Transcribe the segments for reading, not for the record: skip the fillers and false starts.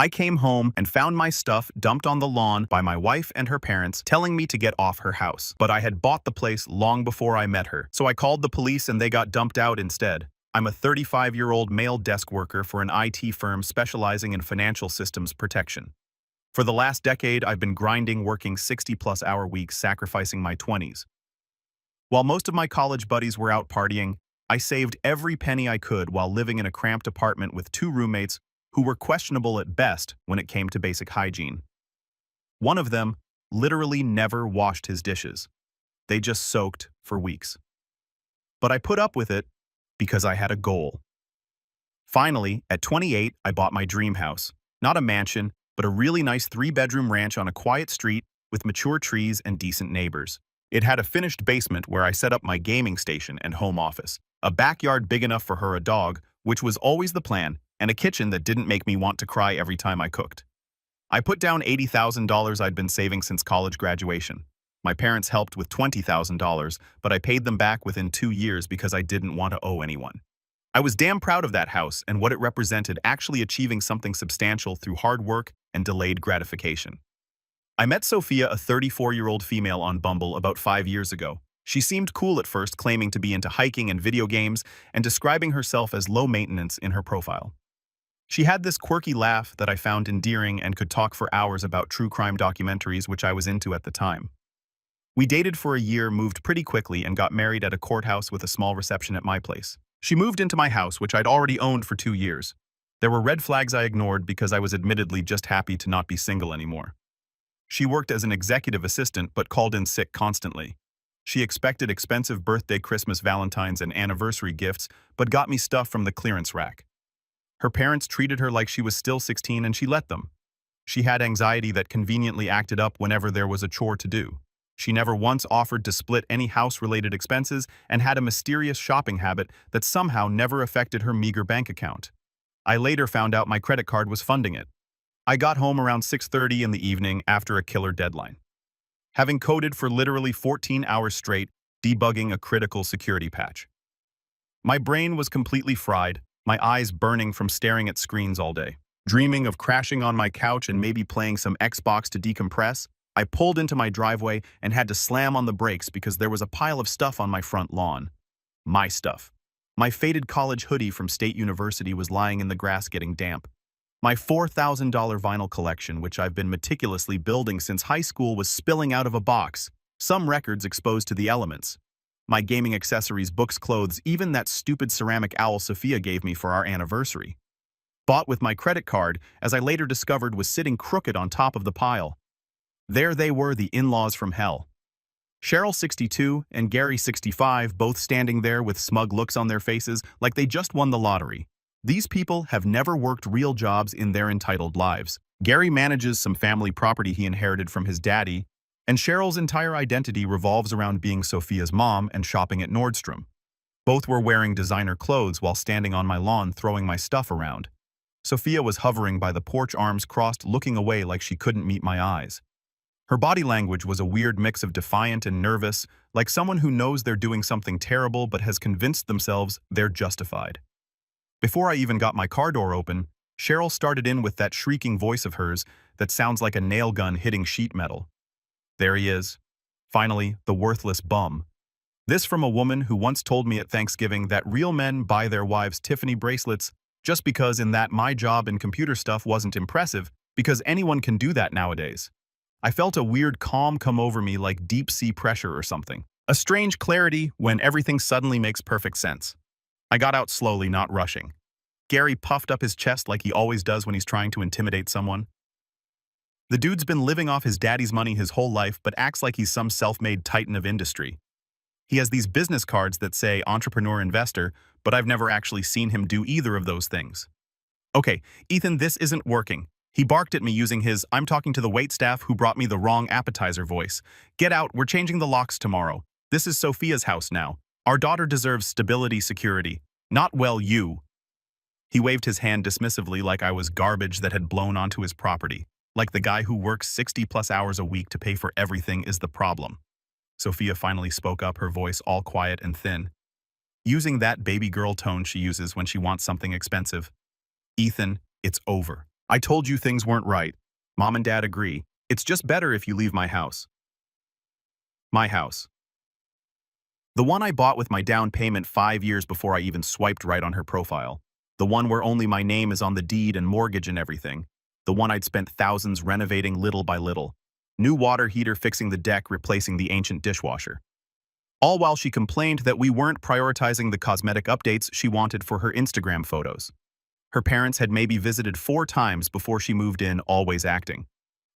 I came home and found my stuff dumped on the lawn by my wife and her parents, telling me to get off her house. But I had bought the place long before I met her, so I called the police and they got dumped out instead. I'm a 35-year-old male desk worker for an IT firm specializing in financial systems protection. For the last decade, I've been grinding, working 60-plus hour weeks, sacrificing my 20s. While most of my college buddies were out partying, I saved every penny I could while living in a cramped apartment with 2 roommates who were questionable at best when it came to basic hygiene. One of them literally never washed his dishes. They just soaked for weeks. But I put up with it because I had a goal. Finally, at 28, I bought my dream house. Not a mansion, but a really nice 3-bedroom ranch on a quiet street with mature trees and decent neighbors. It had a finished basement where I set up my gaming station and home office, a backyard big enough for her a dog, which was always the plan, and a kitchen that didn't make me want to cry every time I cooked. I put down $80,000 I'd been saving since college graduation. My parents helped with $20,000, but I paid them back within 2 years because I didn't want to owe anyone. I was damn proud of that house and what it represented, actually achieving something substantial through hard work and delayed gratification. I met Sophia, a 34-year-old female, on Bumble about 5 years ago. She seemed cool at first, claiming to be into hiking and video games and describing herself as low maintenance in her profile. She had this quirky laugh that I found endearing and could talk for hours about true crime documentaries, which I was into at the time. We dated for a year, moved pretty quickly, and got married at a courthouse with a small reception at my place. She moved into my house, which I'd already owned for 2 years. There were red flags I ignored because I was admittedly just happy to not be single anymore. She worked as an executive assistant but called in sick constantly. She expected expensive birthday, Christmas, Valentine's, and anniversary gifts, but got me stuff from the clearance rack. Her parents treated her like she was still 16 and she let them. She had anxiety that conveniently acted up whenever there was a chore to do. She never once offered to split any house-related expenses and had a mysterious shopping habit that somehow never affected her meager bank account. I later found out my credit card was funding it. I got home around 6:30 in the evening after a killer deadline. Having coded for literally 14 hours straight, debugging a critical security patch. My brain was completely fried, my eyes burning from staring at screens all day. Dreaming of crashing on my couch and maybe playing some Xbox to decompress, I pulled into my driveway and had to slam on the brakes because there was a pile of stuff on my front lawn. My stuff. My faded college hoodie from State University was lying in the grass getting damp. My $4,000 vinyl collection, which I've been meticulously building since high school, was spilling out of a box, some records exposed to the elements. My gaming accessories, books, clothes, even that stupid ceramic owl Sophia gave me for our anniversary. Bought with my credit card, as I later discovered was sitting crooked on top of the pile. There they were, the in-laws from hell. Cheryl, 62, and Gary, 65, both standing there with smug looks on their faces like they just won the lottery. These people have never worked real jobs in their entitled lives. Gary manages some family property he inherited from his daddy, and Cheryl's entire identity revolves around being Sophia's mom and shopping at Nordstrom. Both were wearing designer clothes while standing on my lawn throwing my stuff around. Sophia was hovering by the porch, arms crossed, looking away like she couldn't meet my eyes. Her body language was a weird mix of defiant and nervous, like someone who knows they're doing something terrible but has convinced themselves they're justified. Before I even got my car door open, Cheryl started in with that shrieking voice of hers that sounds like a nail gun hitting sheet metal. There he is. Finally, the worthless bum. This from a woman who once told me at Thanksgiving that real men buy their wives Tiffany bracelets just because in that my job in computer stuff wasn't impressive, because anyone can do that nowadays. I felt a weird calm come over me, like deep sea pressure or something. A strange clarity when everything suddenly makes perfect sense. I got out slowly, not rushing. Gary puffed up his chest like he always does when he's trying to intimidate someone. The dude's been living off his daddy's money his whole life but acts like he's some self-made titan of industry. He has these business cards that say entrepreneur investor, but I've never actually seen him do either of those things. Okay, Ethan, this isn't working. He barked at me using his "I'm talking to the waitstaff who brought me the wrong appetizer" voice. Get out, we're changing the locks tomorrow. This is Sophia's house now. Our daughter deserves stability, security. Not well, you. He waved his hand dismissively like I was garbage that had blown onto his property. Like the guy who works 60+ hours a week to pay for everything is the problem. Sophia finally spoke up, her voice all quiet and thin, using that baby girl tone she uses when she wants something expensive. Ethan, it's over. I told you things weren't right. Mom and Dad agree. It's just better if you leave my house. My house. The one I bought with my down payment 5 years before I even swiped right on her profile. The one where only my name is on the deed and mortgage and everything. The one I'd spent thousands renovating little by little. New water heater fixing the deck, replacing the ancient dishwasher. All while she complained that we weren't prioritizing the cosmetic updates she wanted for her Instagram photos. Her parents had maybe visited 4 times before she moved in, always acting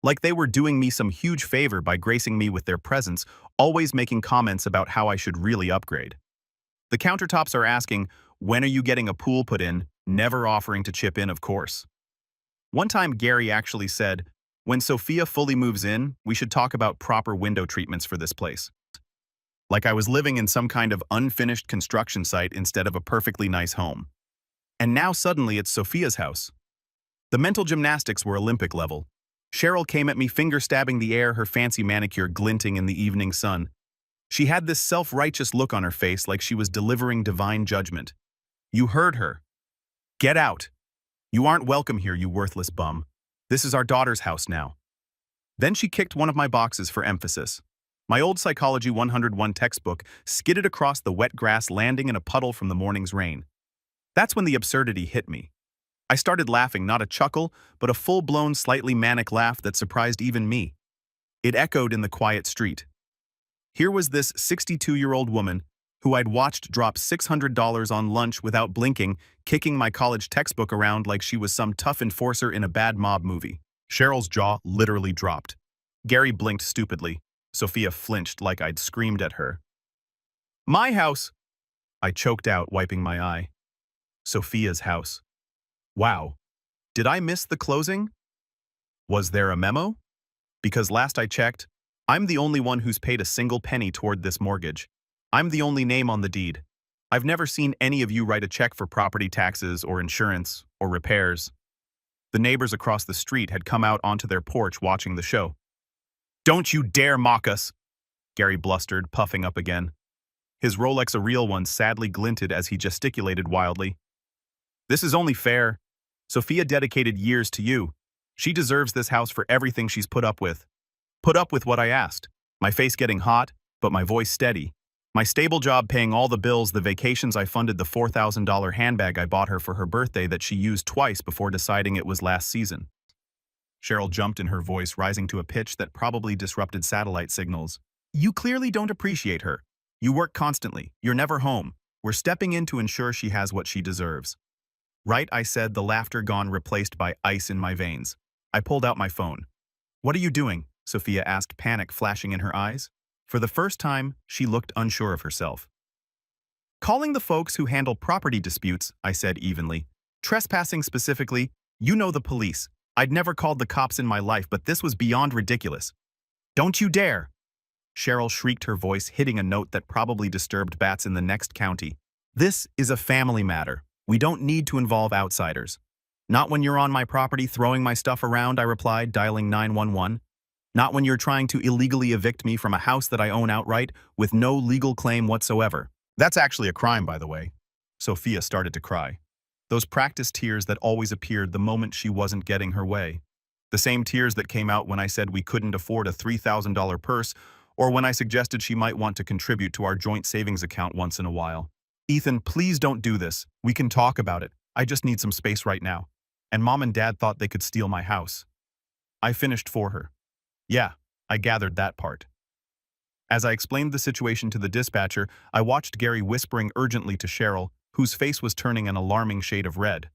like they were doing me some huge favor by gracing me with their presence, always making comments about how I should really upgrade. The countertops are asking, when are you getting a pool put in, never offering to chip in, of course. One time Gary actually said, when Sophia fully moves in, we should talk about proper window treatments for this place. Like I was living in some kind of unfinished construction site instead of a perfectly nice home. And now suddenly it's Sophia's house. The mental gymnastics were Olympic level. Cheryl came at me finger-stabbing the air, her fancy manicure glinting in the evening sun. She had this self-righteous look on her face like she was delivering divine judgment. You heard her. Get out. You aren't welcome here, you worthless bum. This is our daughter's house now. Then she kicked one of my boxes for emphasis. My old Psychology 101 textbook skidded across the wet grass, landing in a puddle from the morning's rain. That's when the absurdity hit me. I started laughing, not a chuckle, but a full-blown, slightly manic laugh that surprised even me. It echoed in the quiet street. Here was this 62-year-old woman who I'd watched drop $600 on lunch without blinking, kicking my college textbook around like she was some tough enforcer in a bad mob movie. Cheryl's jaw literally dropped. Gary blinked stupidly. Sophia flinched like I'd screamed at her. My house! I choked out, wiping my eye. Sophia's house. Wow. Did I miss the closing? Was there a memo? Because last I checked, I'm the only one who's paid a single penny toward this mortgage. I'm the only name on the deed. I've never seen any of you write a check for property taxes or insurance or repairs. The neighbors across the street had come out onto their porch watching the show. Don't you dare mock us, Gary blustered, puffing up again. His Rolex, a real one, sadly glinted as he gesticulated wildly. This is only fair. Sophia dedicated years to you. She deserves this house for everything she's put up with. Put up with what I asked. My face getting hot, but my voice steady. My stable job paying all the bills, the vacations I funded, the $4,000 handbag I bought her for her birthday that she used twice before deciding it was last season. Cheryl jumped in, her voice rising to a pitch that probably disrupted satellite signals. You clearly don't appreciate her. You work constantly. You're never home. We're stepping in to ensure she has what she deserves. Right, I said, the laughter gone, replaced by ice in my veins. I pulled out my phone. What are you doing? Sophia asked, panic flashing in her eyes. For the first time, she looked unsure of herself. Calling the folks who handle property disputes, I said evenly. Trespassing specifically, you know, the police. I'd never called the cops in my life, but this was beyond ridiculous. Don't you dare! Cheryl shrieked, her voice hitting a note that probably disturbed bats in the next county. This is a family matter. We don't need to involve outsiders. Not when you're on my property throwing my stuff around, I replied, dialing 911. Not when you're trying to illegally evict me from a house that I own outright with no legal claim whatsoever. That's actually a crime, by the way. Sophia started to cry. Those practiced tears that always appeared the moment she wasn't getting her way. The same tears that came out when I said we couldn't afford a $3,000 purse, or when I suggested she might want to contribute to our joint savings account once in a while. Ethan, please don't do this. We can talk about it. I just need some space right now. And Mom and Dad thought they could steal my house. I finished for her. Yeah, I gathered that part. As I explained the situation to the dispatcher, I watched Gary whispering urgently to Cheryl, whose face was turning an alarming shade of red.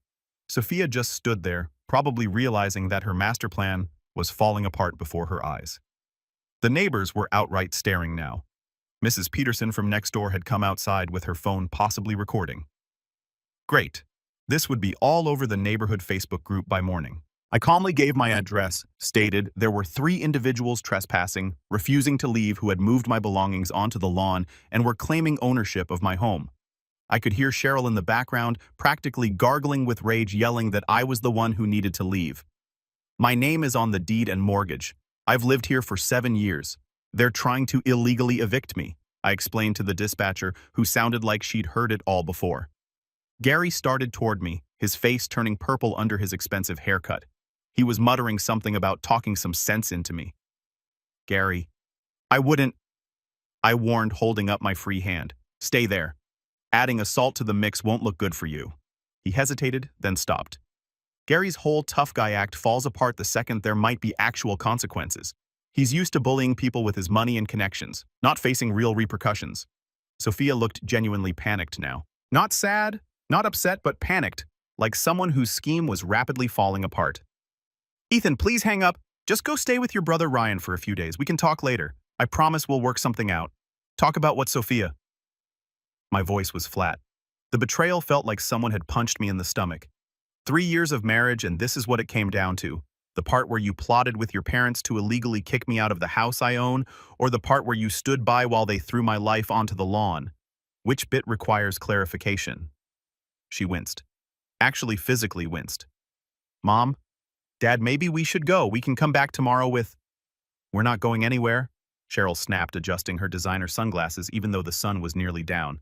Sophia just stood there, probably realizing that her master plan was falling apart before her eyes. The neighbors were outright staring now. Mrs. Peterson from next door had come outside with her phone possibly recording. Great. This would be all over the neighborhood Facebook group by morning. I calmly gave my address, stated there were 3 individuals trespassing, refusing to leave, who had moved my belongings onto the lawn and were claiming ownership of my home. I could hear Cheryl in the background, practically gargling with rage, yelling that I was the one who needed to leave. My name is on the deed and mortgage. I've lived here for 7 years. They're trying to illegally evict me, I explained to the dispatcher, who sounded like she'd heard it all before. Gary started toward me, his face turning purple under his expensive haircut. He was muttering something about talking some sense into me. Gary, I wouldn't, I warned, holding up my free hand. Stay there. Adding assault to the mix won't look good for you. He hesitated, then stopped. Gary's whole tough guy act falls apart the second there might be actual consequences. He's used to bullying people with his money and connections, not facing real repercussions. Sophia looked genuinely panicked now. Not sad, not upset, but panicked, like someone whose scheme was rapidly falling apart. Ethan, please hang up. Just go stay with your brother Ryan for a few days. We can talk later. I promise we'll work something out. Talk about what Sophia. My voice was flat. The betrayal felt like someone had punched me in the stomach. 3 years of marriage, and this is what it came down to. The part where you plotted with your parents to illegally kick me out of the house I own, or the part where you stood by while they threw my life onto the lawn. Which bit requires clarification? She winced. Actually physically winced. Mom? Dad, maybe we should go. We can come back tomorrow with... We're not going anywhere, Cheryl snapped, adjusting her designer sunglasses even though the sun was nearly down.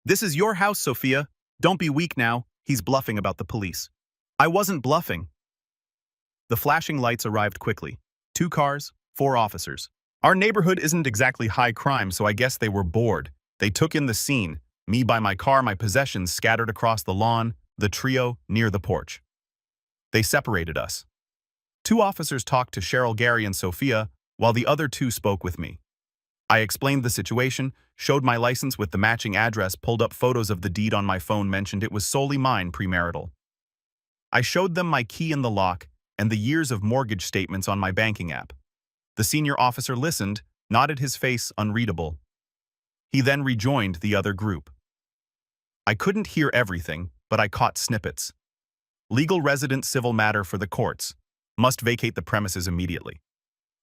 This is your house, Sophia. Don't be weak now. He's bluffing about the police. I wasn't bluffing. The flashing lights arrived quickly. 2 cars, 4 officers. Our neighborhood isn't exactly high crime, so I guess they were bored. They took in the scene, me by my car, my possessions scattered across the lawn, the trio near the porch. They separated us. 2 officers talked to Cheryl, Gary, and Sophia, while the other 2 spoke with me. I explained the situation, showed my license with the matching address, pulled up photos of the deed on my phone, mentioned it was solely mine, premarital. I showed them my key in the lock and the years of mortgage statements on my banking app. The senior officer listened, nodded, his face unreadable. He then rejoined the other group. I couldn't hear everything, but I caught snippets. Legal resident civil matter for the courts. Must vacate the premises immediately.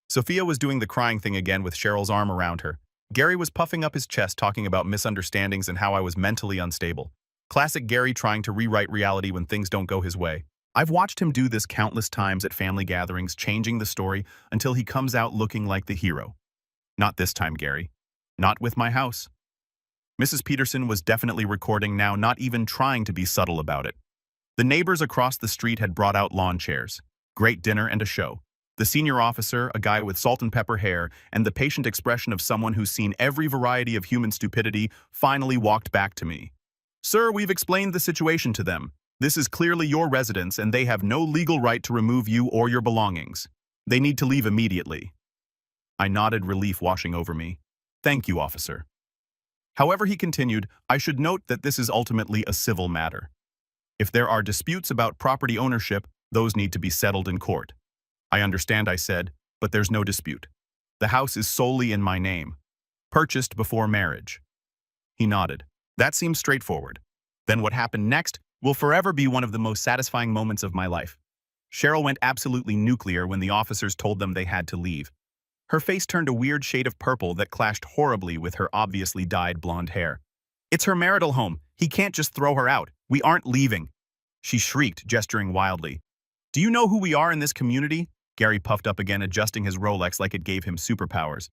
Sophia was doing the crying thing again with Cheryl's arm around her. Gary was puffing up his chest, talking about misunderstandings and how I was mentally unstable. Classic Gary trying to rewrite reality when things don't go his way. I've watched him do this countless times at family gatherings, changing the story until he comes out looking like the hero. Not this time, Gary. Not with my house. Mrs. Peterson was definitely recording now, not even trying to be subtle about it. The neighbors across the street had brought out lawn chairs, great dinner, and a show. The senior officer, a guy with salt and pepper hair, and the patient expression of someone who's seen every variety of human stupidity, finally walked back to me. Sir, we've explained the situation to them. This is clearly your residence, and they have no legal right to remove you or your belongings. They need to leave immediately. I nodded, relief washing over me. Thank you, officer. However, he continued, I should note that this is ultimately a civil matter. If there are disputes about property ownership, those need to be settled in court. I understand, I said, but there's no dispute. The house is solely in my name. Purchased before marriage. He nodded. That seems straightforward. Then what happened next will forever be one of the most satisfying moments of my life. Cheryl went absolutely nuclear when the officers told them they had to leave. Her face turned a weird shade of purple that clashed horribly with her obviously dyed blonde hair. It's her marital home. He can't just throw her out. We aren't leaving. She shrieked, gesturing wildly. Do you know who we are in this community? Gary puffed up again, adjusting his Rolex like it gave him superpowers.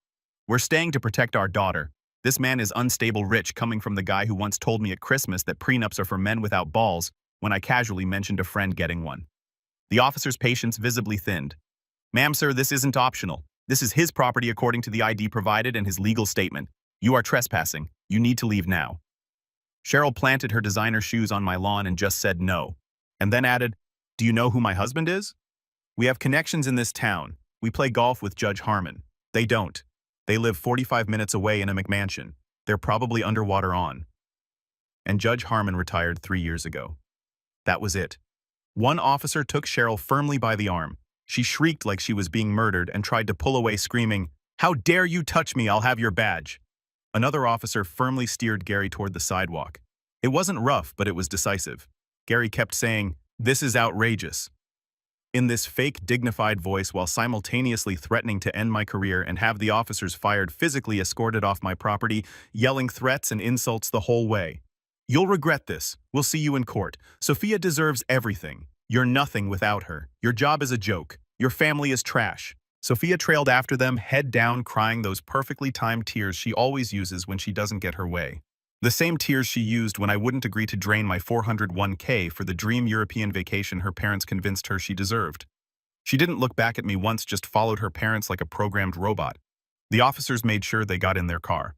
We're staying to protect our daughter. This man is unstable rich, coming from the guy who once told me at Christmas that prenups are for men without balls when I casually mentioned a friend getting one. The officer's patience visibly thinned. Ma'am, sir, this isn't optional. This is his property according to the ID provided and his legal statement. You are trespassing. You need to leave now. Cheryl planted her designer shoes on my lawn and just said no. And then added, do you know who my husband is? We have connections in this town. We play golf with Judge Harmon. They don't. They live 45 minutes away in a McMansion. They're probably underwater on. And Judge Harmon retired 3 years ago. That was it. One officer took Cheryl firmly by the arm. She shrieked like she was being murdered and tried to pull away, screaming, How dare you touch me? I'll have your badge. Another officer firmly steered Gary toward the sidewalk. It wasn't rough, but it was decisive. Gary kept saying, This is outrageous. In this fake, dignified voice, while simultaneously threatening to end my career and have the officers fired, physically escorted off my property, yelling threats and insults the whole way. You'll regret this. We'll see you in court. Sophia deserves everything. You're nothing without her. Your job is a joke. Your family is trash. Sophia trailed after them, head down, crying those perfectly timed tears she always uses when she doesn't get her way. The same tears she used when I wouldn't agree to drain my 401k for the dream European vacation her parents convinced her she deserved. She didn't look back at me once, just followed her parents like a programmed robot. The officers made sure they got in their car.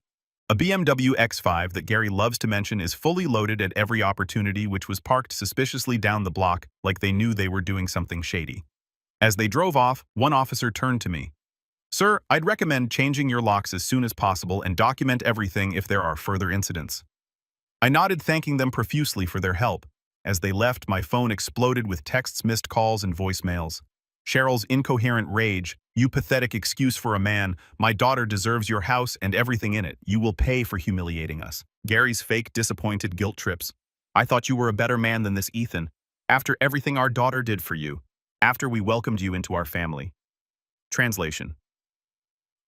A BMW X5 that Gary loves to mention is fully loaded at every opportunity, which was parked suspiciously down the block like they knew they were doing something shady. As they drove off, one officer turned to me. "Sir, I'd recommend changing your locks as soon as possible and document everything if there are further incidents." I nodded, thanking them profusely for their help. As they left, my phone exploded with texts, missed calls, and voicemails. Cheryl's incoherent rage. "You pathetic excuse for a man. My daughter deserves your house and everything in it. You will pay for humiliating us." Gary's fake, disappointed guilt trips. "I thought you were a better man than this, Ethan. After everything our daughter did for you. After we welcomed you into our family." Translation.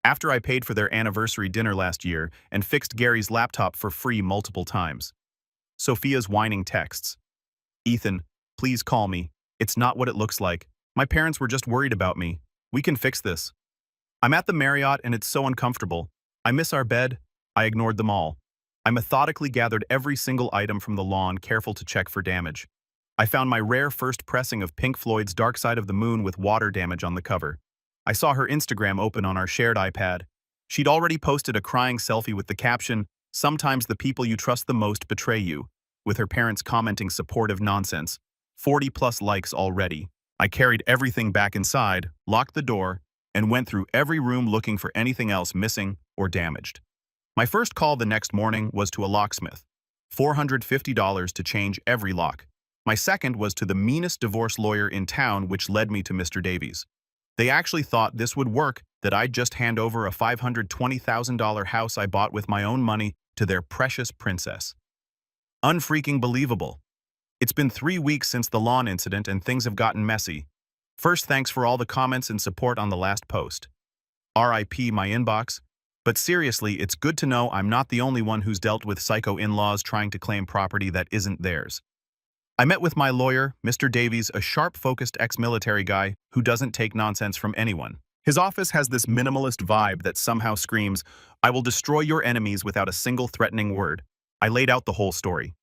After I paid for their anniversary dinner last year and fixed Gary's laptop for free multiple times. Sophia's whining texts. "Ethan, please call me. It's not what it looks like. My parents were just worried about me. We can fix this. I'm at the Marriott and it's so uncomfortable. I miss our bed." I ignored them all. I methodically gathered every single item from the lawn, careful to check for damage. I found my rare first pressing of Pink Floyd's Dark Side of the Moon with water damage on the cover. I saw her Instagram open on our shared iPad. She'd already posted a crying selfie with the caption, "Sometimes the people you trust the most betray you," with her parents commenting supportive nonsense. 40+ likes already. I carried everything back inside, locked the door, and went through every room looking for anything else missing or damaged. My first call the next morning was to a locksmith. $450 to change every lock. My second was to the meanest divorce lawyer in town, which led me to Mr. Davies. They actually thought this would work, that I'd just hand over a $520,000 house I bought with my own money to their precious princess. Unfreaking believable. It's been 3 weeks since the lawn incident and things have gotten messy. First, thanks for all the comments and support on the last post. RIP my inbox. But seriously, it's good to know I'm not the only one who's dealt with psycho in-laws trying to claim property that isn't theirs. I met with my lawyer, Mr. Davies, a sharp-focused ex-military guy who doesn't take nonsense from anyone. His office has this minimalist vibe that somehow screams, "I will destroy your enemies without a single threatening word." I laid out the whole story.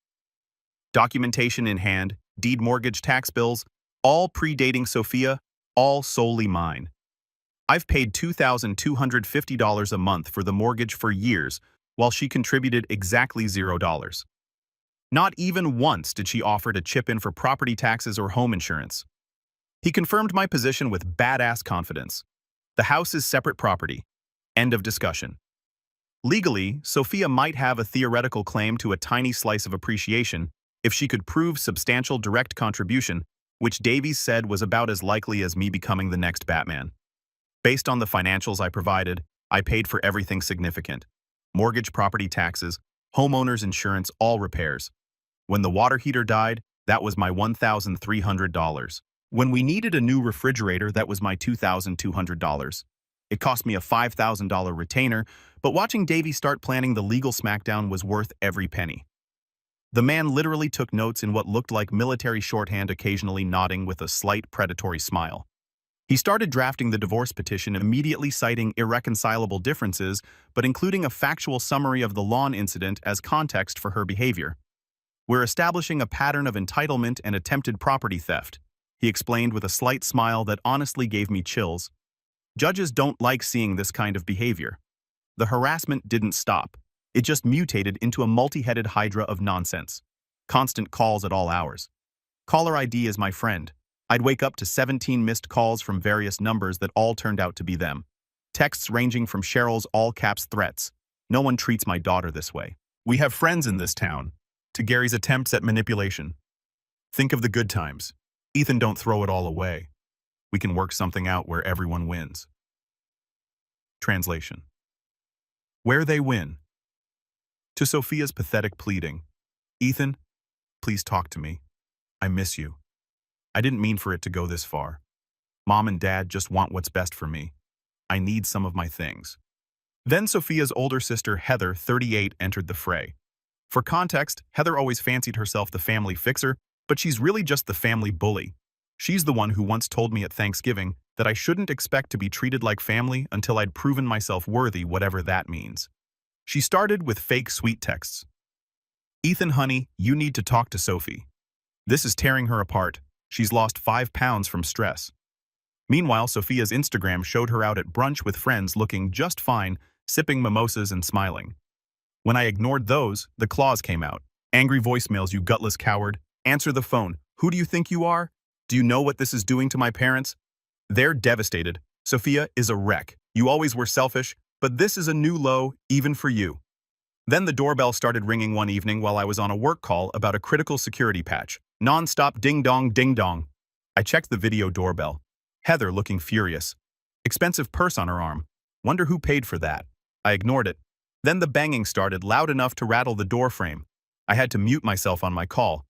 Documentation in hand, deed, mortgage, tax bills, all predating Sophia, all solely mine. I've paid $2,250 a month for the mortgage for years, while she contributed exactly $0. Not even once did she offer to chip in for property taxes or home insurance. He confirmed my position with badass confidence. The house is separate property. End of discussion. Legally, Sophia might have a theoretical claim to a tiny slice of appreciation if she could prove substantial direct contribution, which Davies said was about as likely as me becoming the next Batman. Based on the financials I provided, I paid for everything significant. Mortgage, property taxes, homeowner's insurance, all repairs. When the water heater died, that was my $1,300. When we needed a new refrigerator, that was my $2,200. It cost me a $5,000 retainer, but watching Davey start planning the legal smackdown was worth every penny. The man literally took notes in what looked like military shorthand, occasionally nodding with a slight predatory smile. He started drafting the divorce petition, immediately citing irreconcilable differences, but including a factual summary of the lawn incident as context for her behavior. "We're establishing a pattern of entitlement and attempted property theft," he explained with a slight smile that honestly gave me chills. Judges don't like seeing this kind of behavior. The harassment didn't stop. It just mutated into a multi-headed hydra of nonsense. Constant calls at all hours. Caller ID is my friend. I'd wake up to 17 missed calls from various numbers that all turned out to be them. Texts ranging from Cheryl's all-caps threats. "No one treats my daughter this way. We have friends in this town," to Gary's attempts at manipulation. "Think of the good times. Ethan, don't throw it all away. We can work something out where everyone wins." Translation. Where they win. To Sophia's pathetic pleading, "Ethan, please talk to me. I miss you. I didn't mean for it to go this far. Mom and Dad just want what's best for me. I need some of my things." Then Sophia's older sister, Heather, 38, entered the fray. For context, Heather always fancied herself the family fixer, but she's really just the family bully. She's the one who once told me at Thanksgiving that I shouldn't expect to be treated like family until I'd proven myself worthy, whatever that means. She started with fake sweet texts. "Ethan, honey, you need to talk to Sophie. This is tearing her apart. She's lost 5 pounds from stress. Meanwhile, Sophia's Instagram showed her out at brunch with friends looking just fine, sipping mimosas and smiling. When I ignored those, the claws came out. Angry voicemails, you gutless coward. Answer the phone. Who do you think you are? Do you know what this is doing to my parents? They're devastated. Sophia is a wreck. You always were selfish, but this is a new low, even for you. Then the doorbell started ringing one evening while I was on a work call about a critical security patch. Non-stop ding-dong, ding-dong. I checked the video doorbell. Heather looking furious. Expensive purse on her arm. Wonder who paid for that. I ignored it. Then the banging started loud enough to rattle the door frame. I had to mute myself on my call.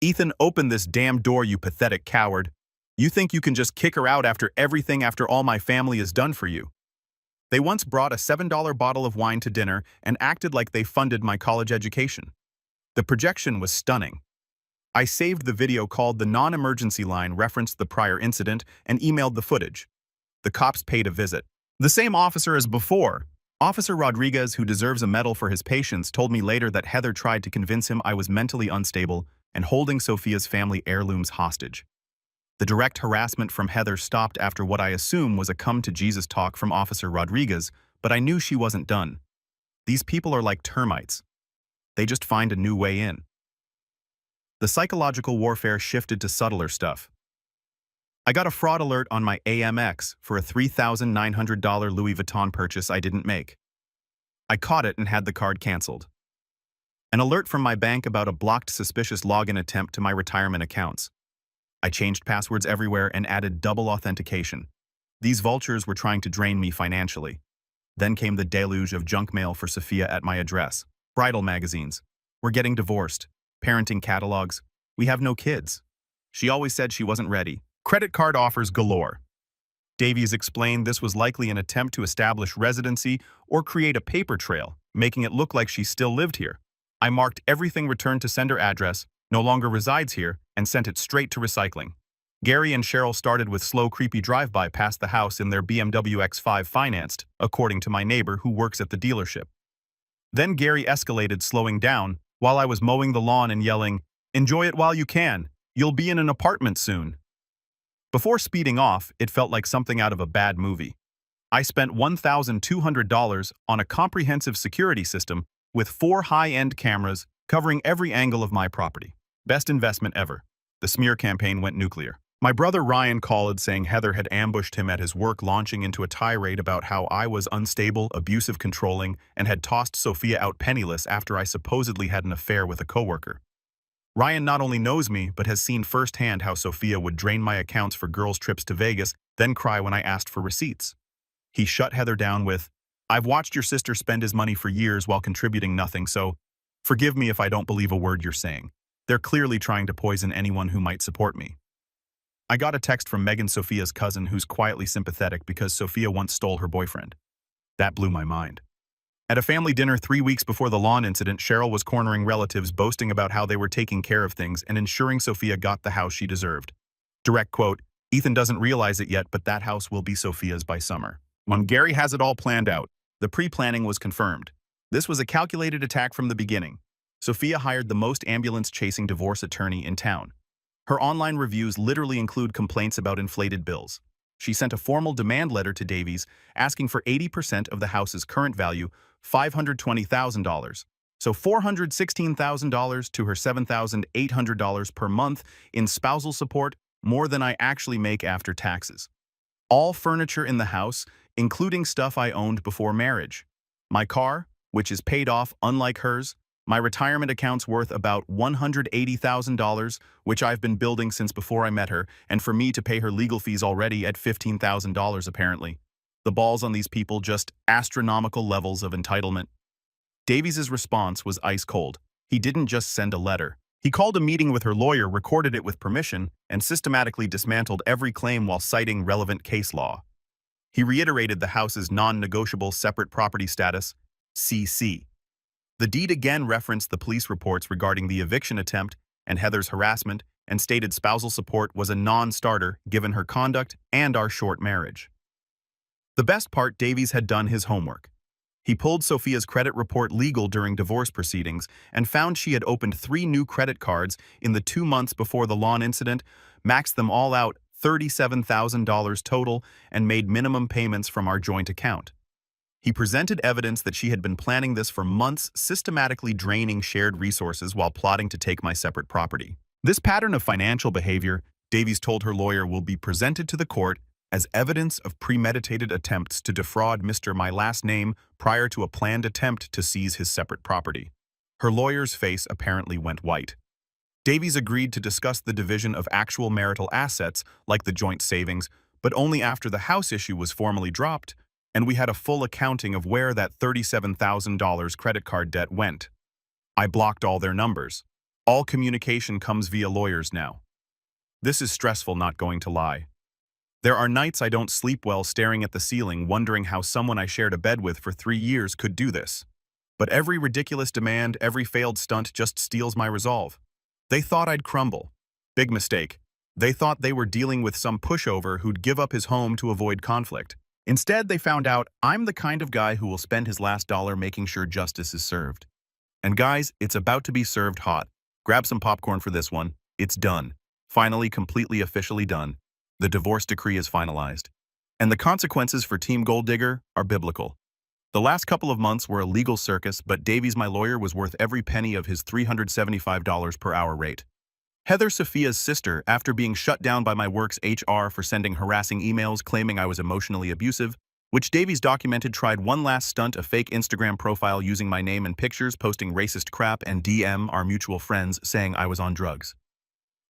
Ethan, open this damn door, you pathetic coward. You think you can just kick her out after everything, after all my family has done for you? They once brought a $7 bottle of wine to dinner and acted like they funded my college education. The projection was stunning. I saved the video, called the non-emergency line, referenced the prior incident, and emailed the footage. The cops paid a visit. The same officer as before. Officer Rodriguez, who deserves a medal for his patience, told me later that Heather tried to convince him I was mentally unstable and holding Sophia's family heirlooms hostage. The direct harassment from Heather stopped after what I assume was a come-to-Jesus talk from Officer Rodriguez, but I knew she wasn't done. These people are like termites. They just find a new way in. The psychological warfare shifted to subtler stuff. I got a fraud alert on my AMX for a $3,900 Louis Vuitton purchase I didn't make. I caught it and had the card canceled. An alert from my bank about a blocked suspicious login attempt to my retirement accounts. I changed passwords everywhere and added double authentication. These vultures were trying to drain me financially. Then came the deluge of junk mail for Sophia at my address. Bridal magazines. We're getting divorced. Parenting catalogs. We have no kids. She always said she wasn't ready. Credit card offers galore. Davies explained this was likely an attempt to establish residency or create a paper trail, making it look like she still lived here. I marked everything returned to sender address, no longer resides here, and sent it straight to recycling. Gary and Cheryl started with slow, creepy drive-by past the house in their BMW X5 financed, according to my neighbor who works at the dealership. Then Gary escalated, slowing down, while I was mowing the lawn and yelling, "Enjoy it while you can. You'll be in an apartment soon." Before speeding off, it felt like something out of a bad movie. I spent $1,200 on a comprehensive security system with 4 high-end cameras covering every angle of my property. Best investment ever. The smear campaign went nuclear. My brother Ryan called saying Heather had ambushed him at his work, launching into a tirade about how I was unstable, abusive, controlling, and had tossed Sophia out penniless after I supposedly had an affair with a coworker. Ryan not only knows me, but has seen firsthand how Sophia would drain my accounts for girls' trips to Vegas, then cry when I asked for receipts. He shut Heather down with, "I've watched your sister spend his money for years while contributing nothing, so forgive me if I don't believe a word you're saying. They're clearly trying to poison anyone who might support me." I got a text from Megan, Sophia's cousin, who's quietly sympathetic because Sophia once stole her boyfriend. That blew my mind. At a family dinner 3 weeks before the lawn incident, Cheryl was cornering relatives, boasting about how they were taking care of things and ensuring Sophia got the house she deserved. Direct quote, "Ethan doesn't realize it yet, but that house will be Sophia's by summer." When Gary has it all planned out, the pre-planning was confirmed. This was a calculated attack from the beginning. Sophia hired the most ambulance-chasing divorce attorney in town. Her online reviews literally include complaints about inflated bills. She sent a formal demand letter to Davies asking for 80% of the house's current value, $520,000, so $416,000 to her $7,800 per month in spousal support, more than I actually make after taxes. All furniture in the house, including stuff I owned before marriage. My car, which is paid off unlike hers. My retirement account's worth about $180,000, which I've been building since before I met her, and for me to pay her legal fees already at $15,000 apparently. The balls on these people, just astronomical levels of entitlement. Davies' response was ice cold. He didn't just send a letter. He called a meeting with her lawyer, recorded it with permission, and systematically dismantled every claim while citing relevant case law. He reiterated the house's non-negotiable separate property status, CC. The deed again referenced the police reports regarding the eviction attempt and Heather's harassment, and stated spousal support was a non-starter given her conduct and our short marriage. The best part, Davies had done his homework. He pulled Sophia's credit report legal during divorce proceedings and found she had opened 3 new credit cards in the 2 months before the lawn incident, maxed them all out $37,000 total, and made minimum payments from our joint account. He presented evidence that she had been planning this for months, systematically draining shared resources while plotting to take my separate property. This pattern of financial behavior, Davies told her lawyer, will be presented to the court as evidence of premeditated attempts to defraud Mr. My Last Name prior to a planned attempt to seize his separate property. Her lawyer's face apparently went white. Davies agreed to discuss the division of actual marital assets, like the joint savings, but only after the house issue was formally dropped, and we had a full accounting of where that $37,000 credit card debt went. I blocked all their numbers. All communication comes via lawyers now. This is stressful, not going to lie. There are nights I don't sleep well staring at the ceiling, wondering how someone I shared a bed with for 3 years could do this. But every ridiculous demand, every failed stunt just steals my resolve. They thought I'd crumble. Big mistake. They thought they were dealing with some pushover who'd give up his home to avoid conflict. Instead, they found out I'm the kind of guy who will spend his last dollar making sure justice is served. And guys, it's about to be served hot. Grab some popcorn for this one. It's done. Finally, completely officially done. The divorce decree is finalized. And the consequences for Team Gold Digger are biblical. The last couple of months were a legal circus, but Davies, my lawyer, was worth every penny of his $375 per hour rate. Heather, Sophia's sister, after being shut down by my work's HR for sending harassing emails claiming I was emotionally abusive, which Davies documented, tried one last stunt, a fake Instagram profile using my name and pictures, posting racist crap, and DM our mutual friends saying I was on drugs.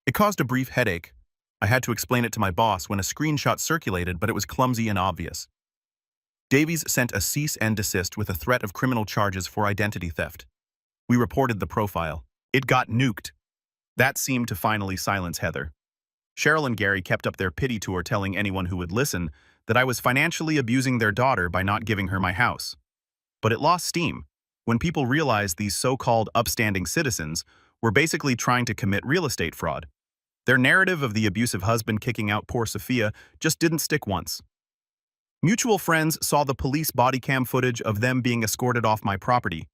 It caused a brief headache. I had to explain it to my boss when a screenshot circulated, but it was clumsy and obvious. Davies sent a cease and desist with a threat of criminal charges for identity theft. We reported the profile. It got nuked. That seemed to finally silence Heather. Cheryl and Gary kept up their pity tour, telling anyone who would listen that I was financially abusing their daughter by not giving her my house. But it lost steam when people realized these so-called upstanding citizens were basically trying to commit real estate fraud. Their narrative of the abusive husband kicking out poor Sophia just didn't stick once. Mutual friends saw the police body cam footage of them being escorted off my property.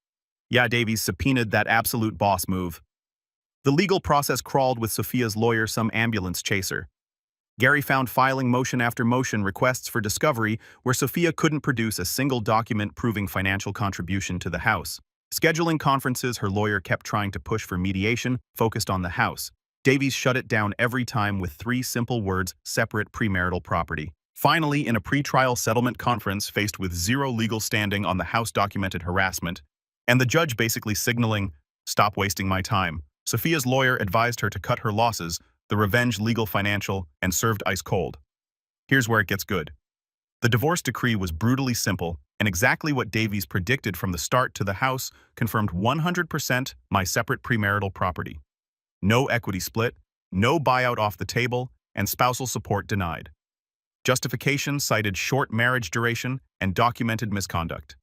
Yeah, Davies subpoenaed that absolute boss move. The legal process crawled with Sophia's lawyer, some ambulance chaser. Gary found filing motion after motion requests for discovery where Sophia couldn't produce a single document proving financial contribution to the house. Scheduling conferences, her lawyer kept trying to push for mediation focused on the house. Davies shut it down every time with 3 simple words: separate premarital property. Finally, in a pretrial settlement conference faced with 0 legal standing on the house-documented harassment, and the judge basically signaling, "Stop wasting my time," Sophia's lawyer advised her to cut her losses, the revenge, legal, financial, and served ice cold. Here's where it gets good. The divorce decree was brutally simple, and exactly what Davies predicted from the start. To the house confirmed 100% my separate premarital property. No equity split, no buyout off the table, and spousal support denied. Justification cited short marriage duration and documented misconduct.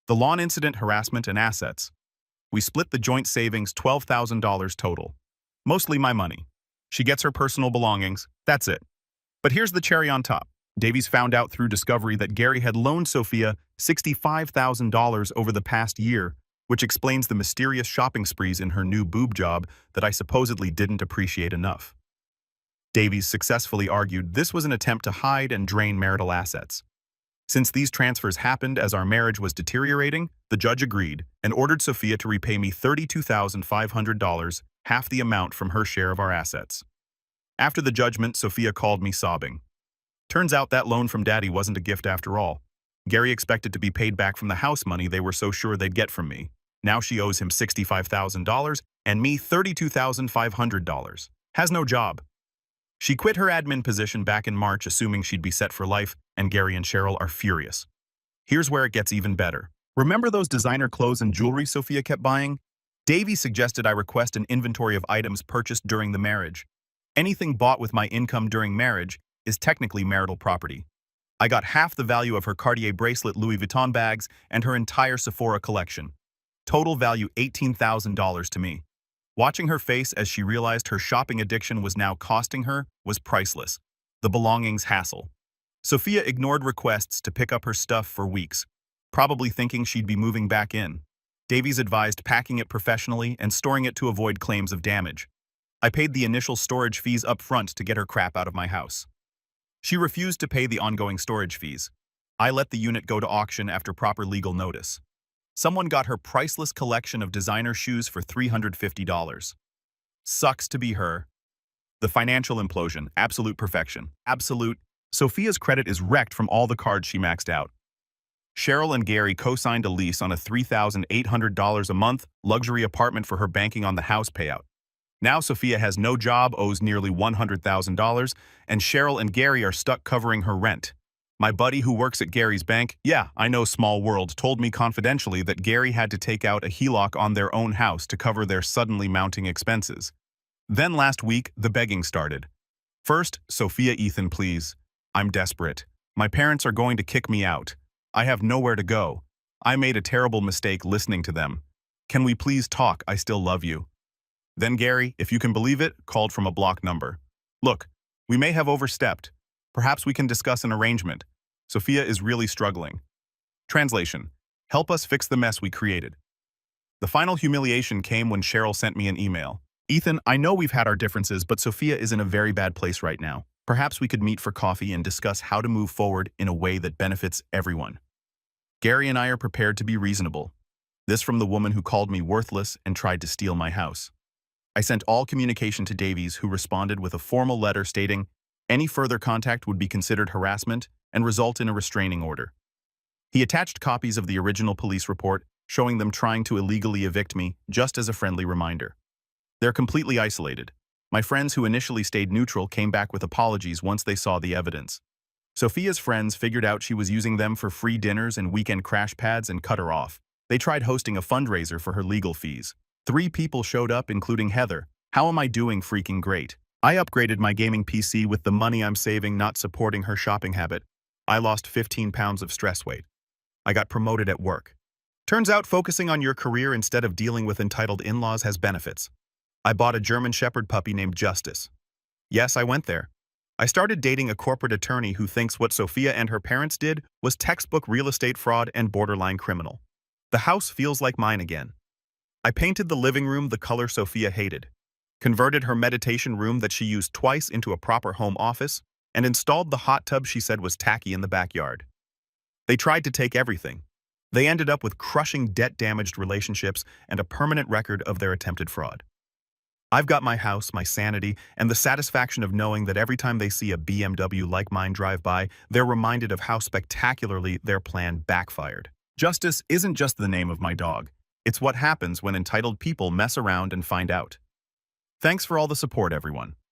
The lawn incident, harassment, and assets. We split the joint savings, $12,000 total. Mostly my money. She gets her personal belongings, that's it. But here's the cherry on top. Davies found out through discovery that Gary had loaned Sophia $65,000 over the past year, which explains the mysterious shopping sprees in her new boob job that I supposedly didn't appreciate enough. Davies successfully argued this was an attempt to hide and drain marital assets. Since these transfers happened as our marriage was deteriorating, the judge agreed and ordered Sophia to repay me $32,500, half the amount from her share of our assets. After the judgment, Sophia called me sobbing. Turns out that loan from Daddy wasn't a gift after all. Gary expected to be paid back from the house money they were so sure they'd get from me. Now she owes him $65,000 and me $32,500. Has no job. She quit her admin position back in March, assuming she'd be set for life, and Gary and Cheryl are furious. Here's where it gets even better. Remember those designer clothes and jewelry Sophia kept buying? Davey suggested I request an inventory of items purchased during the marriage. Anything bought with my income during marriage is technically marital property. I got half the value of her Cartier bracelet, Louis Vuitton bags, and her entire Sephora collection. Total value $18,000 to me. Watching her face as she realized her shopping addiction was now costing her was priceless. The belongings hassle. Sophia ignored requests to pick up her stuff for weeks, probably thinking she'd be moving back in. Davies advised packing it professionally and storing it to avoid claims of damage. I paid the initial storage fees up front to get her crap out of my house. She refused to pay the ongoing storage fees. I let the unit go to auction after proper legal notice. Someone got her priceless collection of designer shoes for $350. Sucks to be her. The financial implosion, absolute perfection, absolute. Sophia's credit is wrecked from all the cards she maxed out. Cheryl and Gary co-signed a lease on a $3,800 a month luxury apartment for her banking on the house payout. Now Sophia has no job, owes nearly $100,000, and Cheryl and Gary are stuck covering her rent. My buddy who works at Gary's bank, yeah, I know, small world, told me confidentially that Gary had to take out a HELOC on their own house to cover their suddenly mounting expenses. Then last week, the begging started. First, Sophia, Ethan, please. I'm desperate. My parents are going to kick me out. I have nowhere to go. I made a terrible mistake listening to them. Can we please talk? I still love you. Then Gary, if you can believe it, called from a block number. Look, we may have overstepped. Perhaps we can discuss an arrangement. Sophia is really struggling. Translation: help us fix the mess we created. The final humiliation came when Cheryl sent me an email. Ethan, I know we've had our differences, but Sophia is in a very bad place right now. Perhaps we could meet for coffee and discuss how to move forward in a way that benefits everyone. Gary and I are prepared to be reasonable. This from the woman who called me worthless and tried to steal my house. I sent all communication to Davies, who responded with a formal letter stating any further contact would be considered harassment and result in a restraining order. He attached copies of the original police report, showing them trying to illegally evict me, just as a friendly reminder. They're completely isolated. My friends who initially stayed neutral came back with apologies once they saw the evidence. Sophia's friends figured out she was using them for free dinners and weekend crash pads and cut her off. They tried hosting a fundraiser for her legal fees. 3 people showed up, including Heather. How am I doing? Freaking great. I upgraded my gaming PC with the money I'm saving, not supporting her shopping habit. I lost 15 pounds of stress weight. I got promoted at work. Turns out focusing on your career instead of dealing with entitled in-laws has benefits. I bought a German Shepherd puppy named Justice. Yes, I went there. I started dating a corporate attorney who thinks what Sophia and her parents did was textbook real estate fraud and borderline criminal. The house feels like mine again. I painted the living room the color Sophia hated, converted her meditation room that she used twice into a proper home office, and installed the hot tub she said was tacky in the backyard. They tried to take everything. They ended up with crushing debt-damaged relationships and a permanent record of their attempted fraud. I've got my house, my sanity, and the satisfaction of knowing that every time they see a BMW like mine drive by, they're reminded of how spectacularly their plan backfired. Justice isn't just the name of my dog. It's what happens when entitled people mess around and find out. Thanks for all the support, everyone.